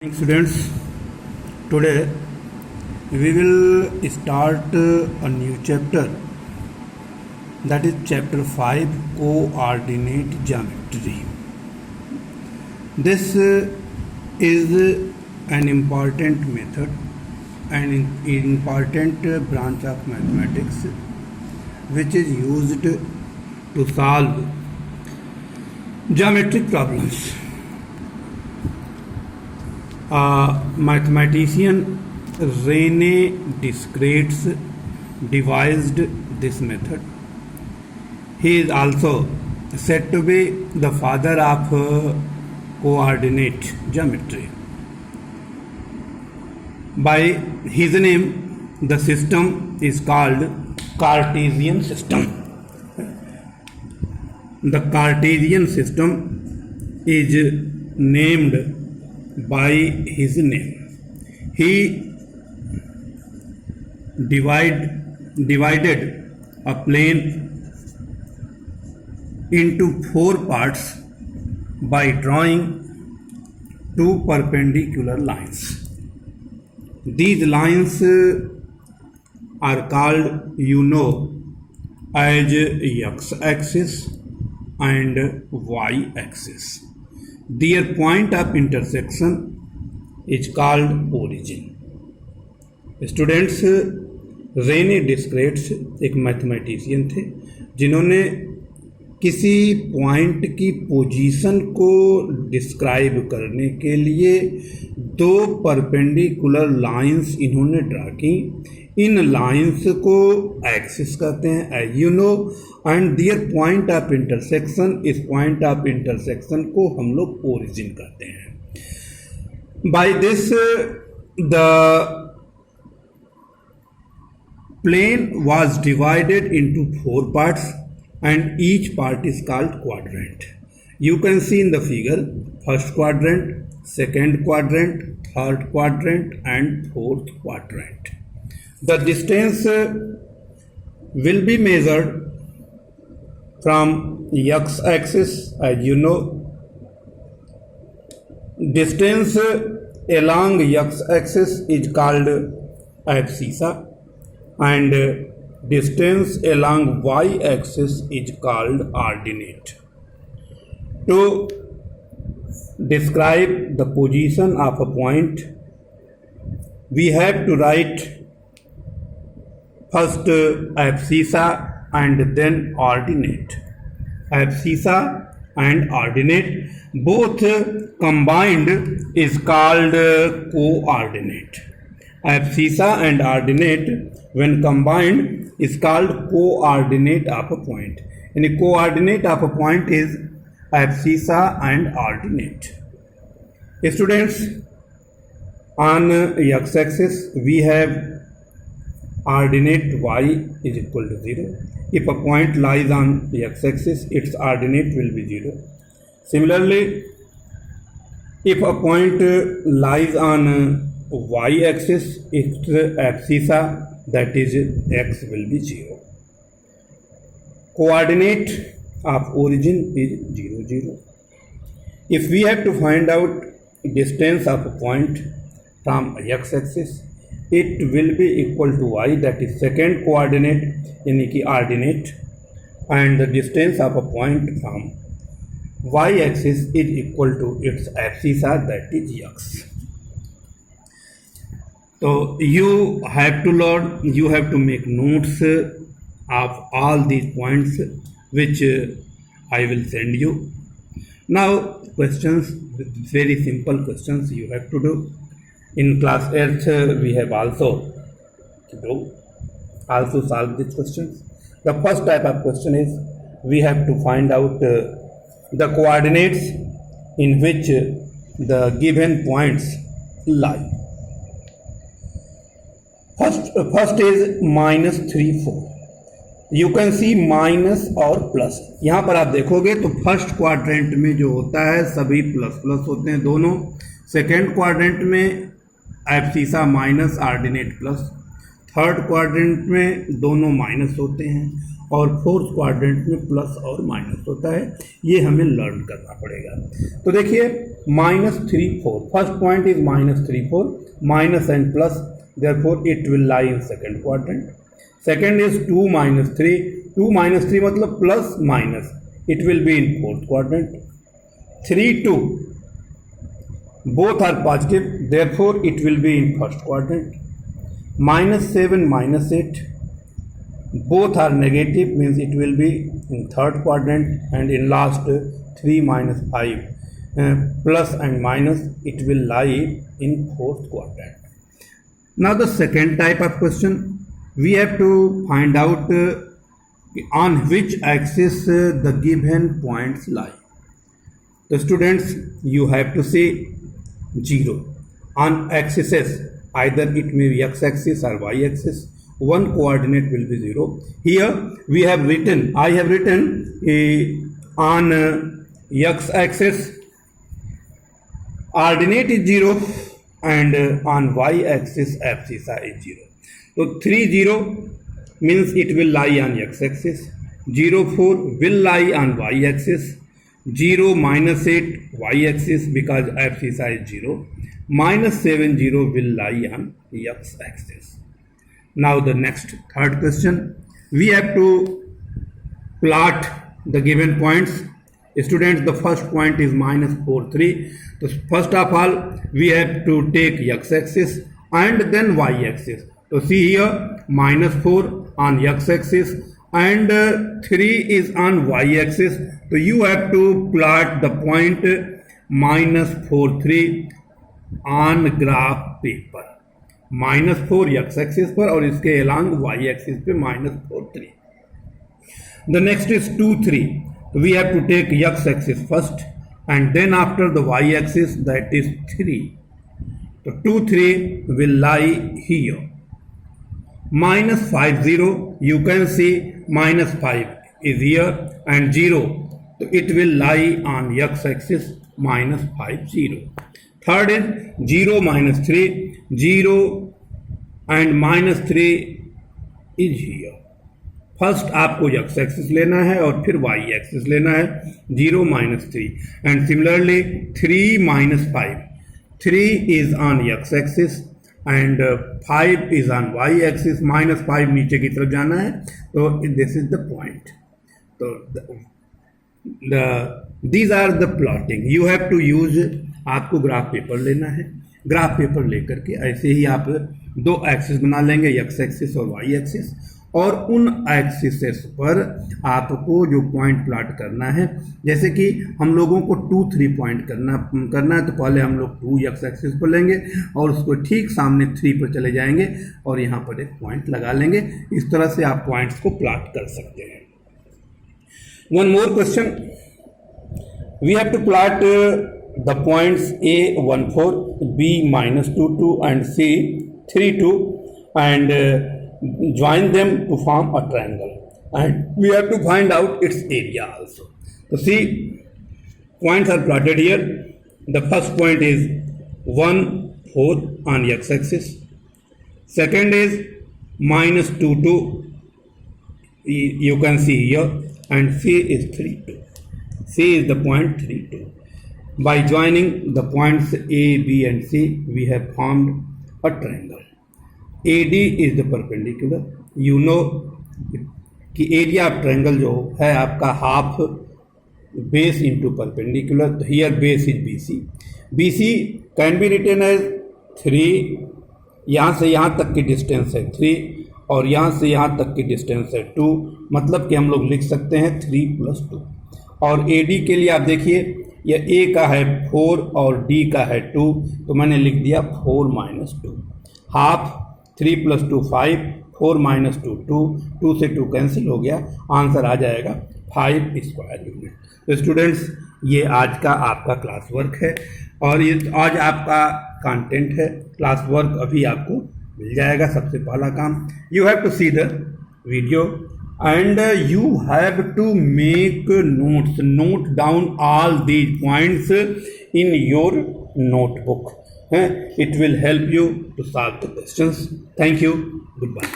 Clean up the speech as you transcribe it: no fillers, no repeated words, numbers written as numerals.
Students, today we will start a new chapter, that is chapter 5, coordinate geometry. This is an important method and important branch of mathematics which is used to solve geometric problems. Mathematician Rene Descartes devised this method. He is also said to be the father of coordinate geometry. By his name, the system is called Cartesian system. The Cartesian system is named by his name. He divided a plane into 4 parts by drawing 2 perpendicular lines. These lines are called, as x-axis and y-axis. Their point of intersection is called origin. Students, Rene Descartes एक mathematician थे जिन्होंने किसी point की position को describe करने के लिए 2 perpendicular lines इन्होंने ड्रा की. इन लाइंस को एक्सिस कहते हैं, as you know, and their point of intersection, इस पॉइंट ऑफ इंटरसेक्शन को हम लोग ओरिजिन कहते हैं. By this the plane was divided into 4 parts and each part is called quadrant. You can see in the figure, first quadrant, second quadrant, third quadrant and fourth quadrant. The distance will be measured from x-axis, as you know. Distance along x-axis is called abscissa and distance along y-axis is called ordinate. To describe the position of a point, we have to write first abscissa and then ordinate. Abscissa and ordinate both combined is called coordinate. Abscissa and ordinate when combined is called coordinate of a point. And the coordinate of a point is abscissa and ordinate. Students, on x-axis we have ordinate y is equal to 0. If a point lies on the x-axis, its ordinate will be 0. Similarly, if a point lies on y-axis, its abscissa, that is x, will be 0. Coordinate of origin is 0, 0. If we have to find out distance of a point from x-axis, it will be equal to y, that is second coordinate, यानी कि ordinate, and the distance of a point from y-axis is equal to its abscissa, that is x. So you have to learn, you have to make notes of all these points which I will send you. Now questions, very simple questions you have to do. In class 8th we have also solved these questions. The first type of question is we have to find out the coordinates in which the given points lie. First is -3, 4. You can see minus और plus. यहाँ पर आप देखोगे तो first quadrant में जो होता है सभी प्लस प्लस होते हैं दोनों. सेकेंड क्वाड्रेंट में abscissa minus, ordinate plus. Third quadrant में दोनों माइनस होते हैं. और फोर्थ क्वाड्रेंट में प्लस और माइनस होता है, ये हमें लर्न करना पड़ेगा। तो देखिए -3 4, first point is -3 4, minus and plus, therefore it will lie in second quadrant. Second is 2 -3, 2 -3 मतलब plus minus, it will be in fourth quadrant. 3 2, both are positive, therefore it will be in first quadrant. -7 -8, both are negative, means it will be in third quadrant. And in last 3 -5, plus and minus, it will lie in fourth quadrant. Now the second type of question, we have to find out on which axis the given points lie. The students, you have to say 0 on axes, either it may be x axis or y axis, one coordinate will be 0. Here we have written, I have written on x axis ordinate is 0 and on y axis abscissa is 0. So 3 0 means it will lie on x axis, 0 4 will lie on y axis, 0 -8 y axis because abscissa is 0, -7 0 will lie on x axis. Now the next third question, we have to plot the given points. Students, the first point is -4 3. So first of all we have to take x axis and then y axis. So see here, -4 on x axis and 3 is on y axis. So you have to plot the point -4 3 on graph paper, -4 x axis पर और इसके along y axis पे -4 3. The next is 2 3. We have to take x axis first and then after the y axis, that is 3. So 2 3 will lie here. -5 0, you can see -5 is here and 0, so it will lie on x axis, -5 0. Third is 0 -3, 0 and -3 is here. First आपको x axis लेना है और फिर y axis लेना है, 0 -3 and similarly 3 -5, 3 is on x axis and 5 is on y axis, -5 नीचे की तरफ जाना है, तो this is the point. तो these are the plotting. You have to use, आपको ग्राफ पेपर लेना है, ग्राफ पेपर लेकर के ऐसे ही आप दो एक्सिस बना लेंगे, x एक्सिस और y एक्सिस, और उन एक्सिस पर आपको जो पॉइंट प्लॉट करना है, जैसे कि हम लोगों को 2 3 पॉइंट करना है, तो पहले हम लोग 2 x एक्सिस पर लेंगे और उसको ठीक सामने 3 पर चले जाएंगे और यहाँ पर एक पॉइंट लगा लेंगे। इस तरह से आप पॉइंट्स को प्लॉट कर सकते हैं। One more question, we have to plot the points A 1 4, B -2 2 and C 3 2 and join them to form a triangle, and we have to find out its area also. So see, points are plotted here. The first point is 1 4 on x axis, second is -2 2, you can see here, and C is 3 2. C is the point 3 2. By joining the points A, B and C, we have formed a triangle. AD is the perpendicular. You know कि area of triangle जो है आपका half base into perpendicular, तो here base is BC. BC can be written as 3, यहाँ से यहाँ तक की डिस्टेंस है 3 और यहाँ से यहाँ तक की डिस्टेंस है 2, मतलब कि हम लोग लिख सकते हैं 3 + 2. और AD के लिए आप देखिए, यह A का है 4 और D का है 2, तो मैंने लिख दिया 4 - 2. हाफ 3 + 2 5, 4 - 2 2, 2 से 2 कैंसिल हो गया, आंसर आ जाएगा 5 स्क्वायर यूनिट. तो स्टूडेंट्स, ये आज का आपका क्लास वर्क है और ये आज आपका कंटेंट है. क्लास वर्क अभी आपको मिल जाएगा. सबसे पहला काम, you have to see the video and you have to make notes, note down all these points in your notebook. It will help you to solve the questions. Thank you. Goodbye.